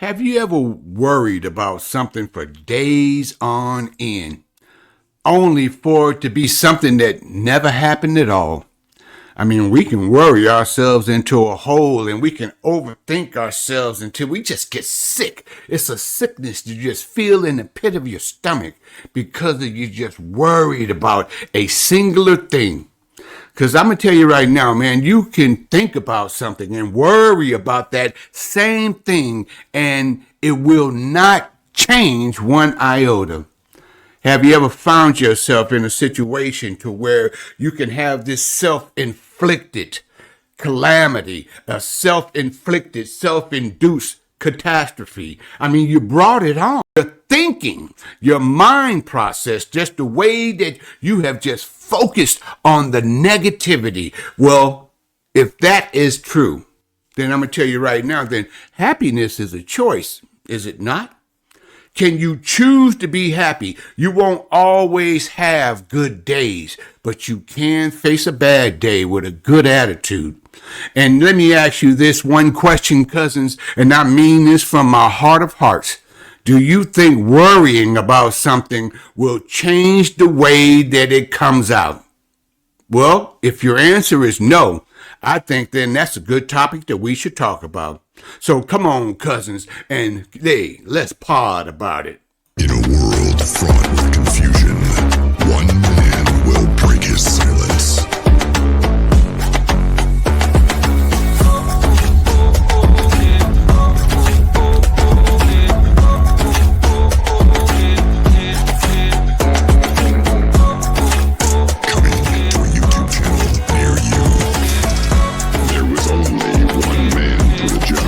Have you ever worried about something for days on end, only for it to be something that never happened at all? I mean, we can worry ourselves into a hole and we can overthink ourselves until we just get sick. It's a sickness you just feel in the pit of your stomach because you just worried about a singular thing. Because I'm going to tell you right now, man, you can think about something and worry about that same thing and it will not change one iota. Have you ever found yourself in a situation to where you can have this self-inflicted calamity, a self-inflicted, self-induced catastrophe? I mean, you brought it on. Your thinking, your mind process, just the way that you have just focused on the negativity. Well, if that is true, then I'm going to tell you right now, then happiness is a choice, is it not? Can you choose to be happy? You won't always have good days, but you can face a bad day with a good attitude. And let me ask you this one question, cousins, and I mean this from my heart of hearts. Do you think worrying about something will change the way that it comes out? Well, if your answer is no, I think then that's a good topic that we should talk about. So come on, cousins, and let's pod about it. In a world fraught with confusion, one man will break his silence. Coming to a YouTube channel near you. There was only one man for the job.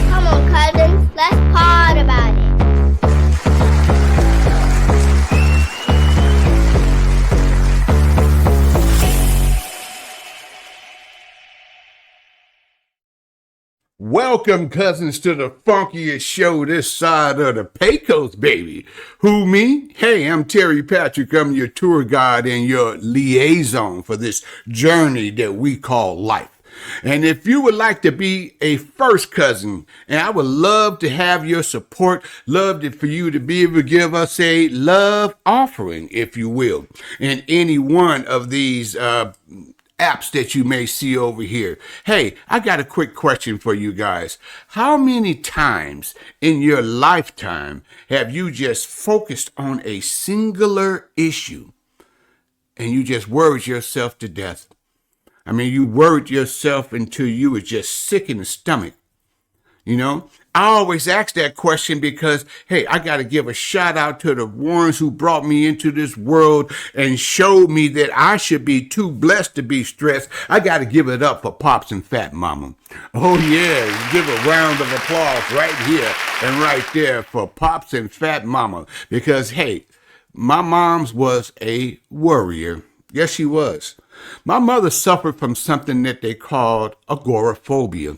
Come on, cousins, let's pod about it. Welcome, cousins, to the funkiest show this side of the Pecos, baby. Who, me? Hey, I'm Terry Patrick. I'm your tour guide and your liaison for this journey that we call life. And if you would like to be a first cousin, and I would love to have your support, for you to be able to give us a love offering, if you will, in any one of these apps that you may see over here. Hey, I got a quick question for you guys. How many times in your lifetime have you just focused on a singular issue and you just worried yourself to death? I mean, you worried yourself until you were just sick in the stomach. You know, I always ask that question because, hey, I got to give a shout out to the ones who brought me into this world and showed me that I should be too blessed to be stressed. I got to give it up for Pops and Fat Mama. Oh, yeah, give a round of applause right here and right there for Pops and Fat Mama. Because, hey, my mom's was a worrier. Yes, she was. My mother suffered from something that they called agoraphobia.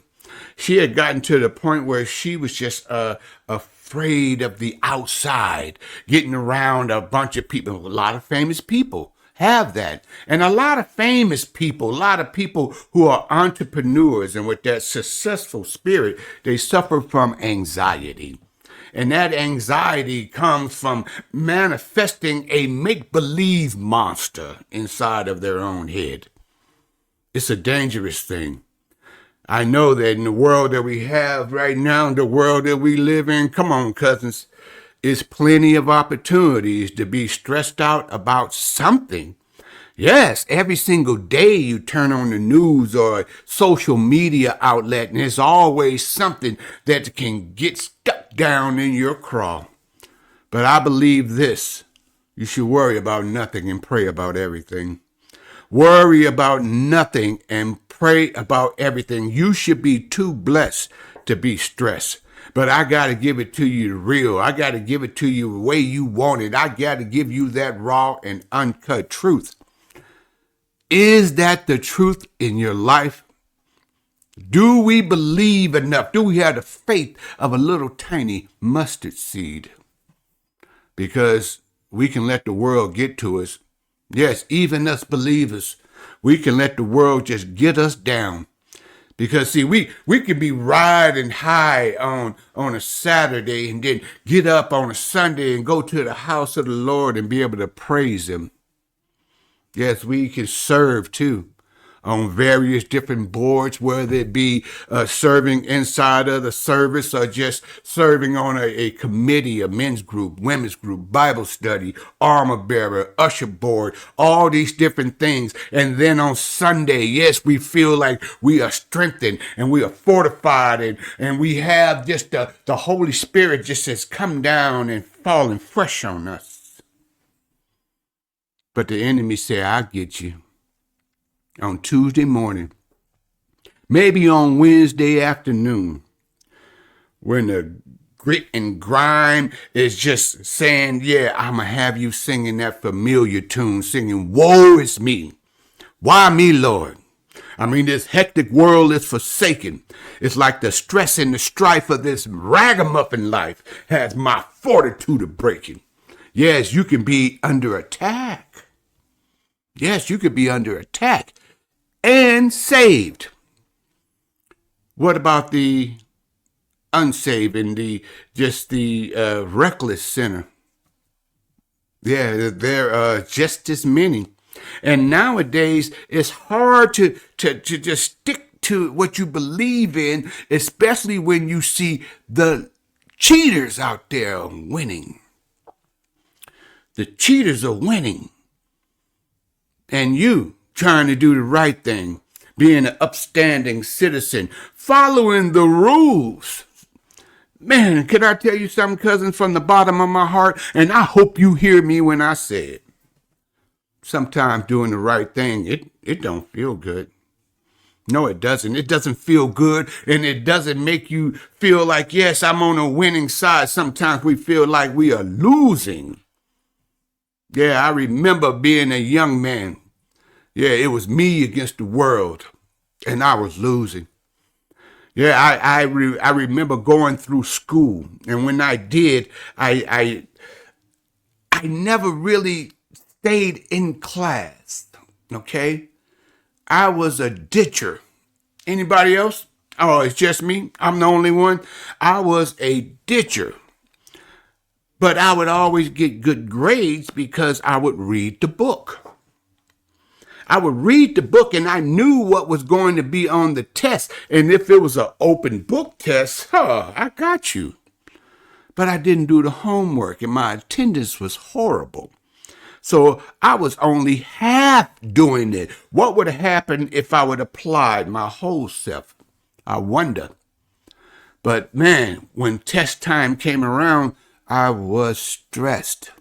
She had gotten to the point where she was just afraid of the outside, getting around a bunch of people. A lot of famous people have that. And a lot of famous people, a lot of people who are entrepreneurs and with that successful spirit, they suffer from anxiety. And that anxiety comes from manifesting a make-believe monster inside of their own head. It's a dangerous thing. I know that in the world that we have right now, the world that we live in, come on, cousins, is plenty of opportunities to be stressed out about something. Yes, every single day you turn on the news or a social media outlet, and there's always something that can get stuck down in your craw. But I believe this: you should worry about nothing and pray about everything. Worry about nothing and pray about everything. You should be too blessed to be stressed. But I got to give it to you real. I got to give it to you the way you want it. I got to give you that raw and uncut truth. Is that the truth in your life? Do we believe enough? Do we have the faith of a little tiny mustard seed? Because we can let the world get to us. Yes, even us believers, we can let the world just get us down. Because see, we could be riding high on a Saturday and then get up on a Sunday and go to the house of the Lord and be able to praise him. Yes, we can serve too on various different boards, whether it be serving inside of the service or just serving on a committee, a men's group, women's group, Bible study, armor bearer, usher board, all these different things. And then on Sunday, yes, we feel like we are strengthened and we are fortified and we have just the Holy Spirit just has come down and fallen fresh on us. But the enemy say, I get you. On Tuesday morning, maybe on Wednesday afternoon, when the grit and grime is just saying, yeah, I'm going to have you singing that familiar tune, singing, woe is me. Why me, Lord? I mean, this hectic world is forsaken. It's like the stress and the strife of this ragamuffin life has my fortitude of breaking. Yes, you can be under attack. Yes, you could be under attack. And saved. What about the unsaved and the reckless sinner? Yeah, there are just as many. And nowadays, it's hard to just stick to what you believe in, especially when you see the cheaters out there winning. The cheaters are winning. And you trying to do the right thing, being an upstanding citizen, following the rules. Man, can I tell you something, cousin, from the bottom of my heart? And I hope you hear me when I say it. Sometimes doing the right thing, it don't feel good. No, it doesn't. It doesn't feel good, and it doesn't make you feel like, yes, I'm on a winning side. Sometimes we feel like we are losing. Yeah, I remember being a young man. Yeah, it was me against the world, and I was losing. Yeah, I remember going through school, and when I did, I never really stayed in class. Okay, I was a ditcher. Anybody else? Oh, it's just me. I'm the only one. I was a ditcher, but I would always get good grades because I would read the book. I would read the book and I knew what was going to be on the test. And if it was an open book test, I got you. But I didn't do the homework and my attendance was horrible. So I was only half doing it. What would have happened if I would have applied my whole self? I wonder. But man, when test time came around, I was stressed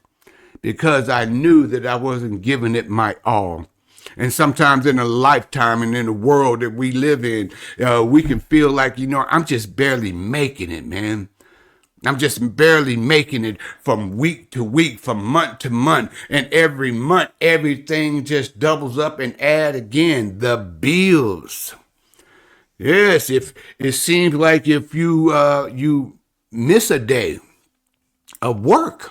because I knew that I wasn't giving it my all. And sometimes in a lifetime and in the world that we live in, we can feel like, I'm just barely making it, man. I'm just barely making it from week to week, from month to month. And every month, everything just doubles up and add again. The bills. Yes, if it seems like if you miss a day of work,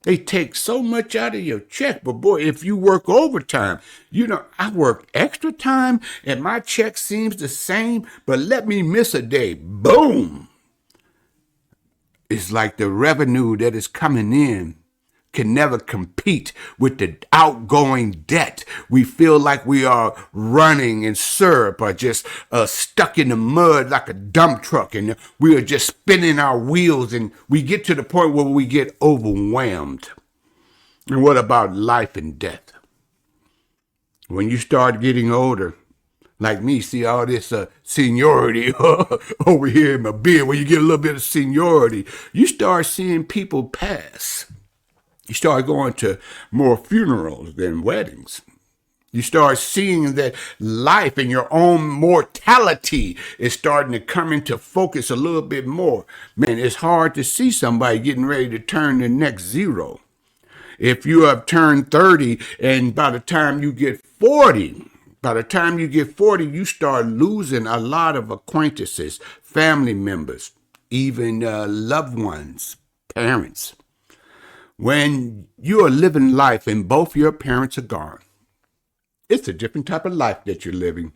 they take so much out of your check. But boy, if you work overtime, I work extra time and my check seems the same, but let me miss a day. Boom. It's like the revenue that is coming in can never compete with the outgoing debt. We feel like we are running in syrup or just stuck in the mud like a dump truck, and we are just spinning our wheels, and we get to the point where we get overwhelmed. And what about life and death? When you start getting older, like me, see all this seniority over here in my beard, when you get a little bit of seniority, you start seeing people pass. You start going to more funerals than weddings. You start seeing that life and your own mortality is starting to come into focus a little bit more. Man, it's hard to see somebody getting ready to turn the next zero. If you have turned 30 and by the time you get 40, By the time you get 40, you start losing a lot of acquaintances, family members, even loved ones, parents. When you are living life and both your parents are gone, it's a different type of life that you're living.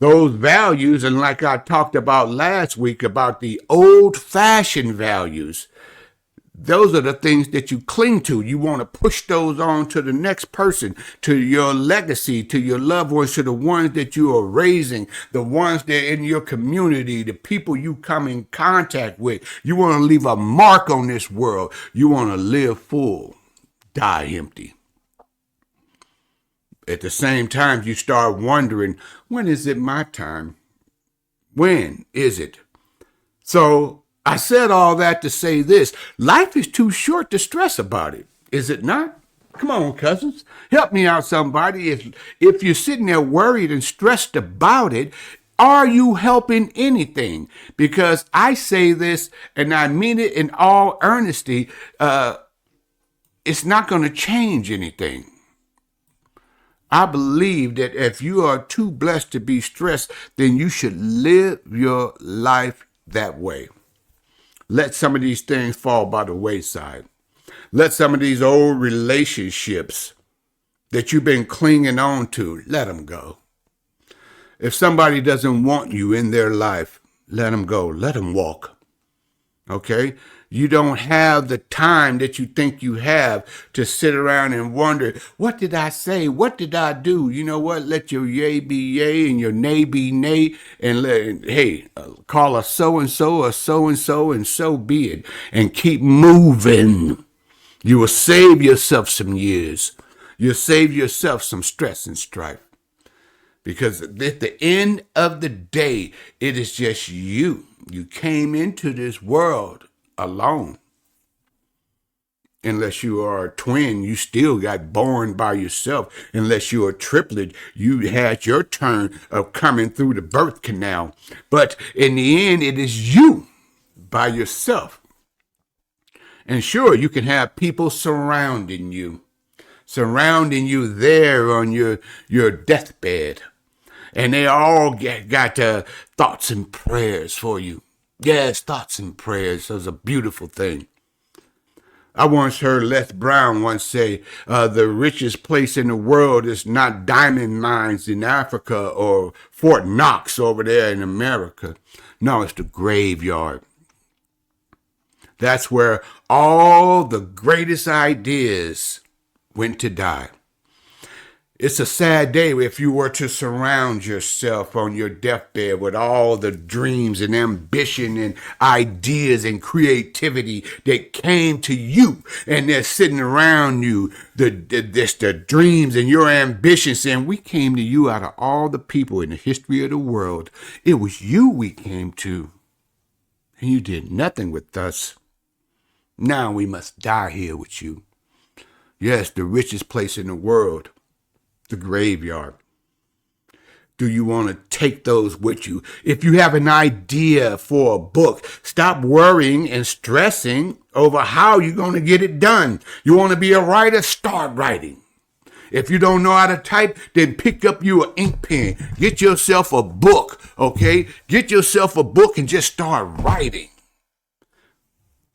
Those values, and like I talked about last week about the old-fashioned values, those are the things that you cling to. You want to push those on to the next person, to your legacy, to your loved ones, to the ones that you are raising, the ones that are in your community, the people you come in contact with. You want to leave a mark on this world. You want to live full, die empty. At the same time, you start wondering, when is it my time? When is it? So I said all that to say this. Life is too short to stress about it, is it not? Come on, cousins. Help me out, somebody. If you're sitting there worried and stressed about it, are you helping anything? Because I say this, and I mean it in all earnesty, it's not going to change anything. I believe that if you are too blessed to be stressed, then you should live your life that way. Let some of these things fall by the wayside. Let some of these old relationships that you've been clinging on to, let them go. If somebody doesn't want you in their life, let them go. Let them walk. Okay? You don't have the time that you think you have to sit around and wonder, what did I say? What did I do? You know what? Let your yay be yay and your nay be nay. And call a so-and-so a so-and-so, and so be it. And keep moving. You will save yourself some years. You'll save yourself some stress and strife. Because at the end of the day, it is just you. You came into this world alone. Unless you are a twin, you still got born by yourself. Unless you're a triplet, you had your turn of coming through the birth canal. But in the end, it is you by yourself. And sure, you can have people surrounding you there on your deathbed. And they all got thoughts and prayers for you. Yes, thoughts and prayers is a beautiful thing. I once heard Les Brown once say, the richest place in the world is not diamond mines in Africa or Fort Knox over there in America. No, it's the graveyard. That's where all the greatest ideas went to die. It's a sad day if you were to surround yourself on your deathbed with all the dreams and ambition and ideas and creativity that came to you, and they're sitting around you, the dreams and your ambitions, saying, we came to you out of all the people in the history of the world. It was you we came to, and you did nothing with us. Now we must die here with you. Yes, the richest place in the world. The graveyard. Do you want to take those with you? If you have an idea for a book, stop worrying and stressing over how you're going to get it done. You want to be a writer? Start writing. If you don't know how to type, then pick up you an ink pen. Get yourself a book, okay? Get yourself a book and just start writing.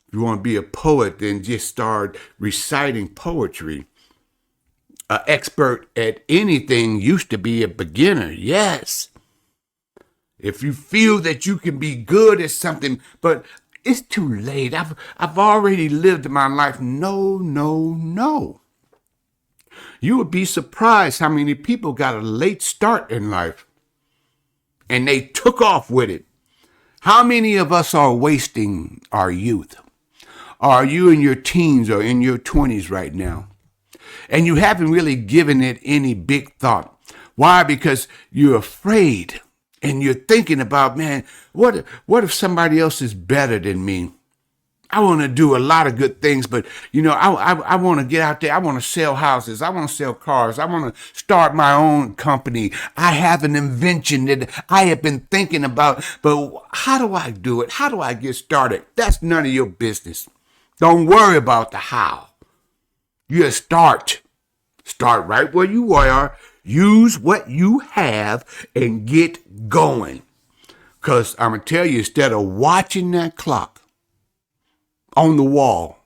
If you want to be a poet, then just start reciting poetry. An expert at anything used to be a beginner, yes. If you feel that you can be good at something, but it's too late. I've already lived my life. No. You would be surprised how many people got a late start in life and they took off with it. How many of us are wasting our youth? Are you in your teens or in your 20s right now? And you haven't really given it any big thought. Why? Because you're afraid and you're thinking about, man, what if somebody else is better than me? I want to do a lot of good things, but, I want to get out there. I want to sell houses. I want to sell cars. I want to start my own company. I have an invention that I have been thinking about, but how do I do it? How do I get started? That's none of your business. Don't worry about the how. You start right where you are. Use what you have and get going. Because I'm going to tell you, instead of watching that clock on the wall,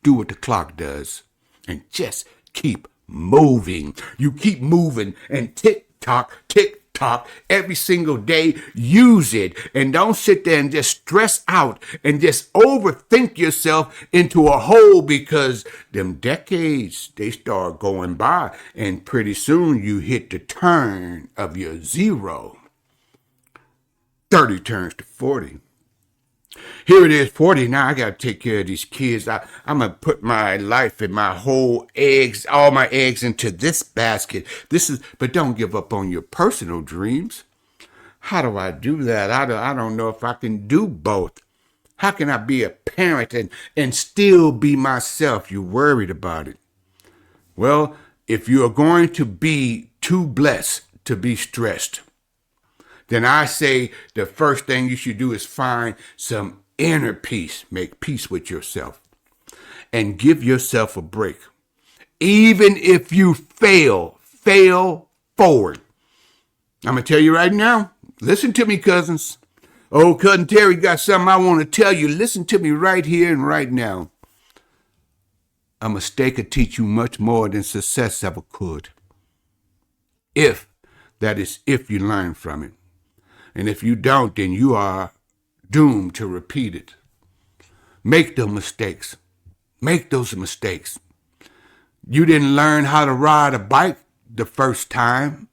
do what the clock does and just keep moving. You keep moving and tick tock, every single day. Use it and don't sit there and just stress out and just overthink yourself into a hole, because them decades, they start going by and pretty soon you hit the turn of your zero. 30 turns to 40. Here it is, 40. Now I got to take care of these kids. I'm going to put my life and my whole eggs, all my eggs into this basket. But don't give up on your personal dreams. How do I do that? I don't know if I can do both. How can I be a parent and still be myself? You're worried about it. Well, if you are going to be too blessed to be stressed, then I say the first thing you should do is find some inner peace. Make peace with yourself and give yourself a break. Even if you fail forward. I'm going to tell you right now, listen to me, cousins. Old Cousin Terry got something I want to tell you. Listen to me right here and right now. A mistake could teach you much more than success ever could. If you learn from it. And if you don't, then you are doomed to repeat it. Make those mistakes. Make those mistakes. You didn't learn how to ride a bike the first time.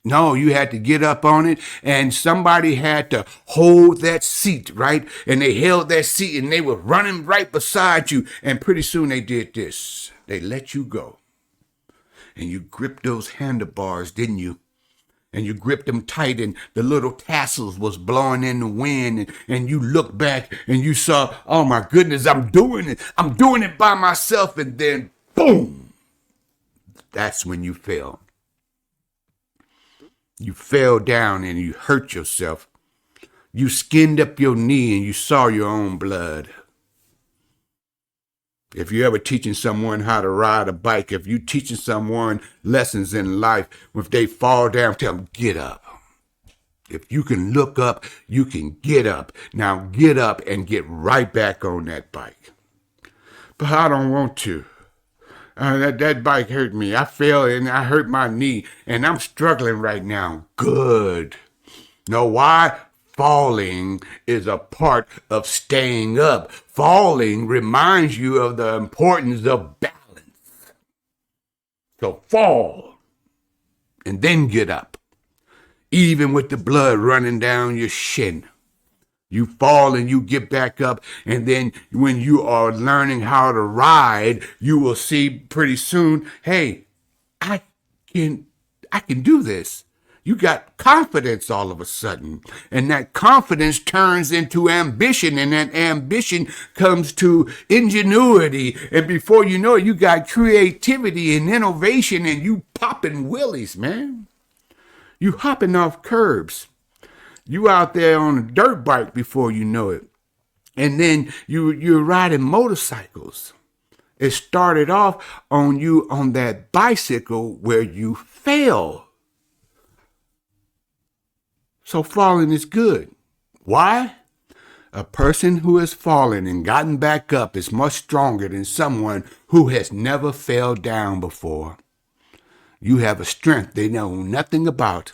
No, you had to get up on it, and somebody had to hold that seat, right? And they held that seat, and they were running right beside you. And pretty soon they did this. They let you go. And you gripped those handlebars, didn't you? And you gripped them tight, and the little tassels was blowing in the wind, and you looked back and you saw, oh my goodness, I'm doing it. I'm doing it by myself. And then boom, that's when you fell. You fell down and you hurt yourself. You skinned up your knee and you saw your own blood. If you're ever teaching someone how to ride a bike, if you're teaching someone lessons in life, if they fall down, tell them, get up. If you can look up, you can get up. Now get up and get right back on that bike. But I don't want to. That bike hurt me. I fell and I hurt my knee, and I'm struggling right now. Good. Know why? Falling is a part of staying up. Falling reminds you of the importance of balance. So fall and then get up. Even with the blood running down your shin. You fall and you get back up, and then when you are learning how to ride, you will see pretty soon, hey, I can do this. You got confidence all of a sudden, and that confidence turns into ambition, and that ambition comes to ingenuity, and before you know it, you got creativity and innovation, and you popping willies, man. You hopping off curbs. You out there on a dirt bike before you know it. And then you're riding motorcycles. It started off on you on that bicycle where you fell. So falling is good. Why? A person who has fallen and gotten back up is much stronger than someone who has never fell down before. You have a strength they know nothing about.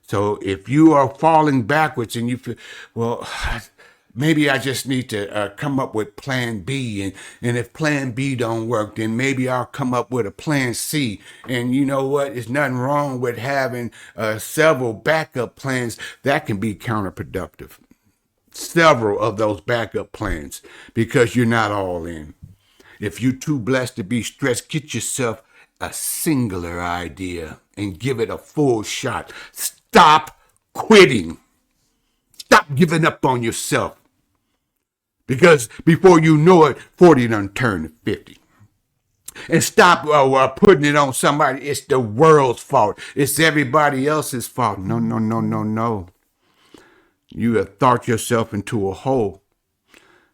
So if you are falling backwards and you feel, well, maybe I just need to come up with plan B. And if plan B don't work, then maybe I'll come up with a plan C. And you know what? There's nothing wrong with having several backup plans. That can be counterproductive. Several of those backup plans, because you're not all in. If you're too blessed to be stressed, get yourself a singular idea and give it a full shot. Stop quitting. Stop giving up on yourself. Because before you know it, 40 done turned to 50. And stop putting it on somebody. It's the world's fault. It's everybody else's fault. No. You have thought yourself into a hole.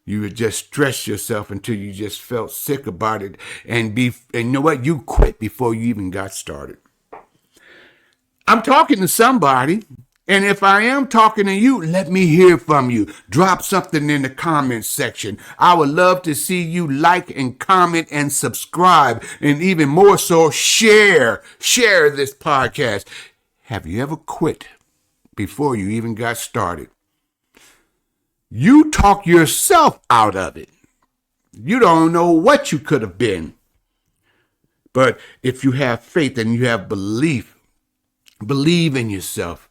You would just stress yourself until you just felt sick about it. And you know what? You quit before you even got started. I'm talking to somebody. And if I am talking to you, let me hear from you. Drop something in the comments section. I would love to see you like and comment and subscribe. And even more so, share this podcast. Have you ever quit before you even got started? You talk yourself out of it. You don't know what you could have been. But if you have faith and you have belief, believe in yourself.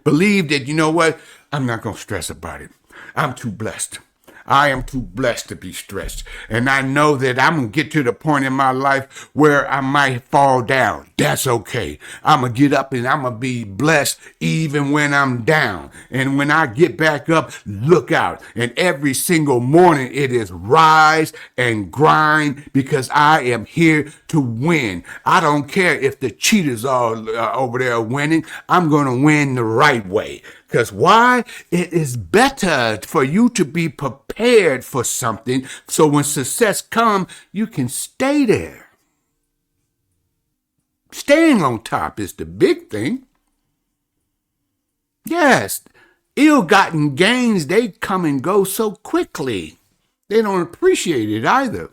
Believe that, you know what? I'm not going to stress about it. I'm too blessed. I am too blessed to be stressed. And I know that I'm going to get to the point in my life where I might fall down. That's okay. I'm going to get up and I'm going to be blessed even when I'm down. And when I get back up, look out. And every single morning it is rise and grind because I am here to win. I don't care if the cheaters are over there winning. I'm going to win the right way. Because why? It is better for you to be prepared for something so when success comes, you can stay there. Staying on top is the big thing. Yes, ill-gotten gains, they come and go so quickly. They don't appreciate it either.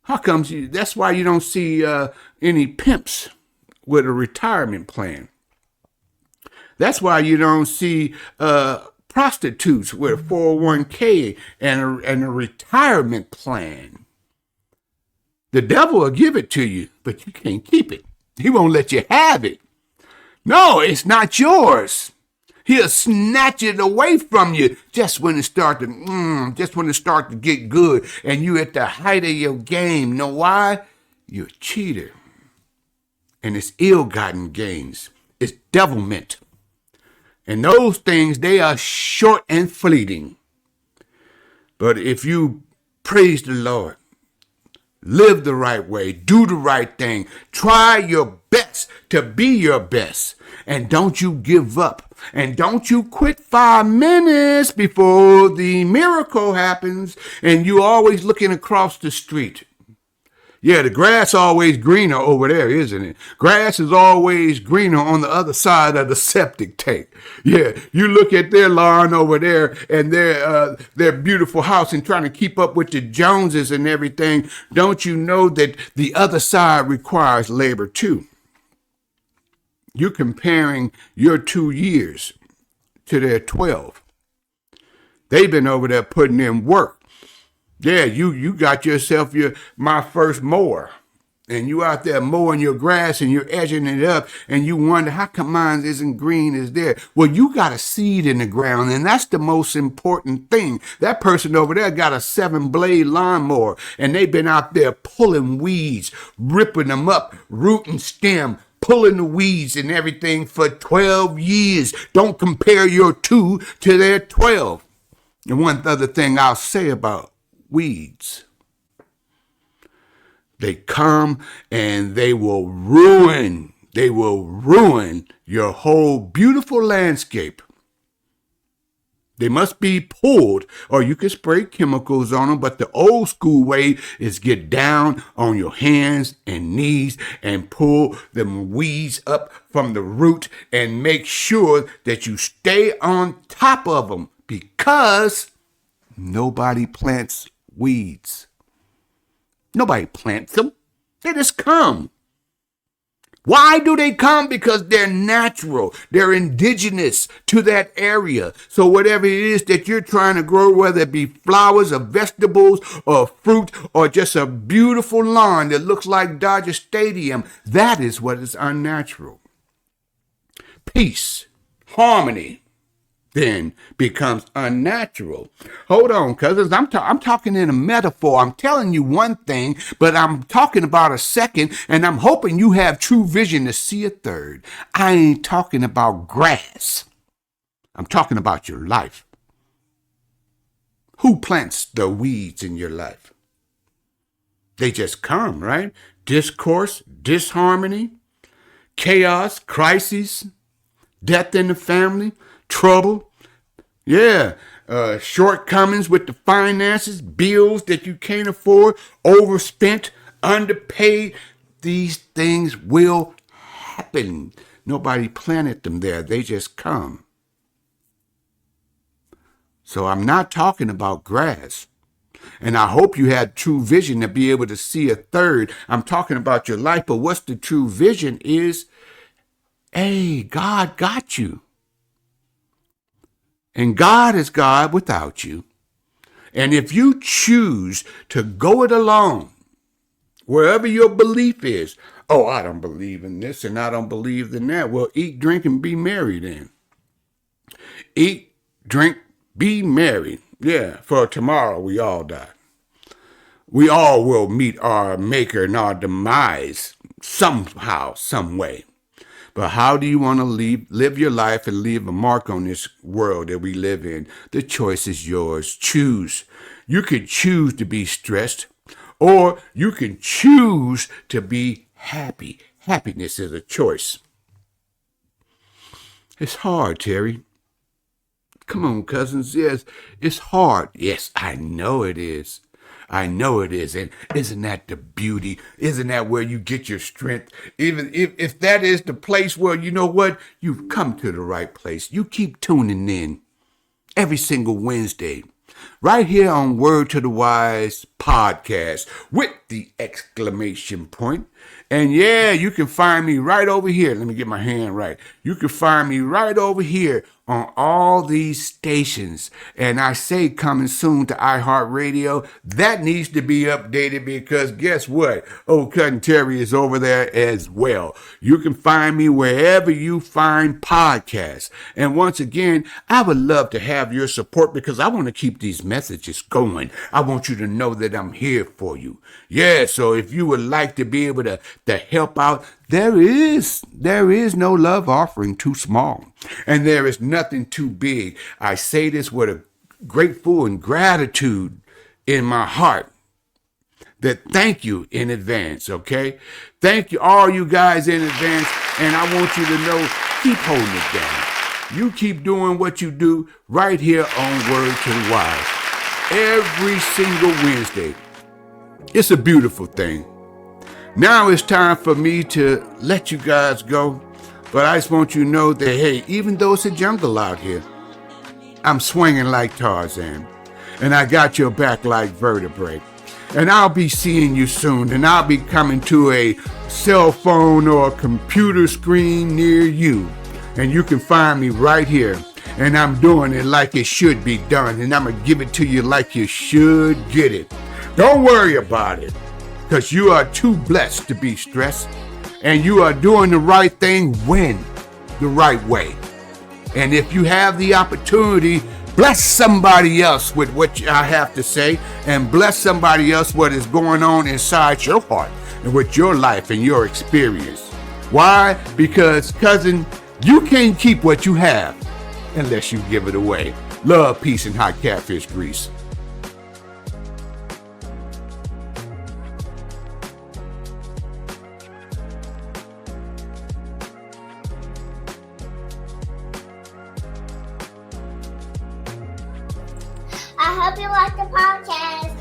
How comes that's why you don't see any pimps with a retirement plan. That's why you don't see prostitutes with a 401k and a retirement plan. The devil will give it to you, but you can't keep it. He won't let you have it. No, it's not yours. He'll snatch it away from you just when it start to get good and you at the height of your game. Know why? You're a cheater. And it's ill-gotten gains. It's devilment. And those things, they are short and fleeting. But if you praise the Lord, live the right way, do the right thing, try your best to be your best, and don't you give up, and don't you quit 5 minutes before the miracle happens, and you always looking across the street. Yeah, the grass always greener over there, isn't it? Grass is always greener on the other side of the septic tank. Yeah, you look at their lawn over there and their beautiful house and trying to keep up with the Joneses and everything. Don't you know that the other side requires labor too? You're comparing your 2 years to their 12. They've been over there putting in work. Yeah, you got yourself my first mower, and you out there mowing your grass and you're edging it up, and you wonder how come mine isn't green as there. Well, you got a seed in the ground, and that's the most important thing. That person over there got a 7-blade lawnmower, and they've been out there pulling weeds, ripping them up, root and stem, pulling the weeds and everything for 12 years. Don't compare your 2 to their 12. And one other thing I'll say about weeds. They come and they will ruin your whole beautiful landscape. They must be pulled, or you can spray chemicals on them, but the old school way is get down on your hands and knees and pull them weeds up from the root and make sure that you stay on top of them, because nobody plants weeds. Nobody plants them. They just come. Why do they come? Because they're natural. They're indigenous to that area. So whatever it is that you're trying to grow, whether it be flowers or vegetables or fruit or just a beautiful lawn that looks like Dodger Stadium, that is what is unnatural. Peace, harmony, then becomes unnatural. Hold on, cousins. I'm talking in a metaphor. I'm telling you one thing, but I'm talking about a second, and I'm hoping you have true vision to see a third. I ain't talking about grass. I'm talking about your life. Who plants the weeds in your life? They just come, right? Discourse, disharmony, chaos, crises, death in the family, trouble. Yeah, shortcomings with the finances, bills that you can't afford, overspent, underpaid. These things will happen. Nobody planted them there. They just come. So I'm not talking about grass. And I hope you had true vision to be able to see a third. I'm talking about your life, but what's the true vision is, hey, God got you. And God is God without you. And if you choose to go it alone, wherever your belief is, oh, I don't believe in this and I don't believe in that. Well, eat, drink, and be merry then. Eat, drink, be merry. Yeah, for tomorrow we all die. We all will meet our maker and our demise somehow, some way. But how do you want to live your life and leave a mark on this world that we live in? The choice is yours. Choose. You can choose to be stressed, or you can choose to be happy. Happiness is a choice. It's hard, Terry. Come on, cousins. Yes, it's hard. Yes, I know it is. I know it is. And isn't that the beauty? Isn't that where you get your strength? Even if that is the place where, you know what, you've come to the right place. You keep tuning in every single Wednesday, right here on Word to the Wise podcast with the exclamation point. And yeah, you can find me right over here. Let me get my hand right. You can find me right over here on all these stations. And I say coming soon to iHeartRadio. That needs to be updated because guess what? Old Cousin Terry is over there as well. You can find me wherever you find podcasts. And once again, I would love to have your support because I want to keep these messages going. I want you to know that I'm here for you. Yeah, so if you would like to be able to help out, there is no love offering too small, and there is nothing too big. I say this with a grateful and gratitude in my heart. That thank you in advance, okay? Thank you, all you guys in advance, and I want you to know, keep holding it down. You keep doing what you do right here on Word to the Wise. Every single Wednesday. It's a beautiful thing. Now it's time for me to let you guys go, but I just want you to know that, hey, even though it's a jungle out here, I'm swinging like Tarzan, and I got your back like vertebrae. And I'll be seeing you soon, and I'll be coming to a cell phone or a computer screen near you, and you can find me right here, and I'm doing it like it should be done, and I'm going to give it to you like you should get it. Don't worry about it. Because you are too blessed to be stressed, and you are doing the right thing when the right way. And if you have the opportunity, bless somebody else with what I have to say, and bless somebody else what is going on inside your heart and with your life and your experience. Why? Because, cousin, you can't keep what you have unless you give it away. Love, peace, and hot catfish grease. I hope you like the podcast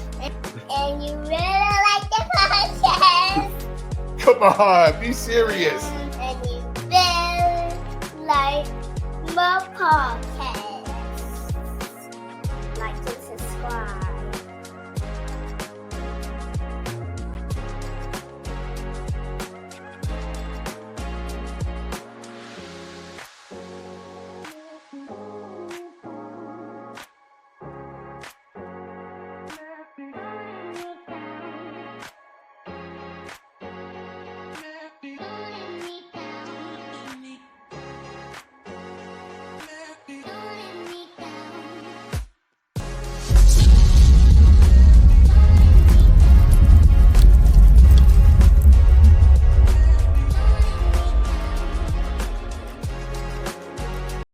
and you really like the podcast. Come on, be serious. And you really like my podcast. Like and subscribe.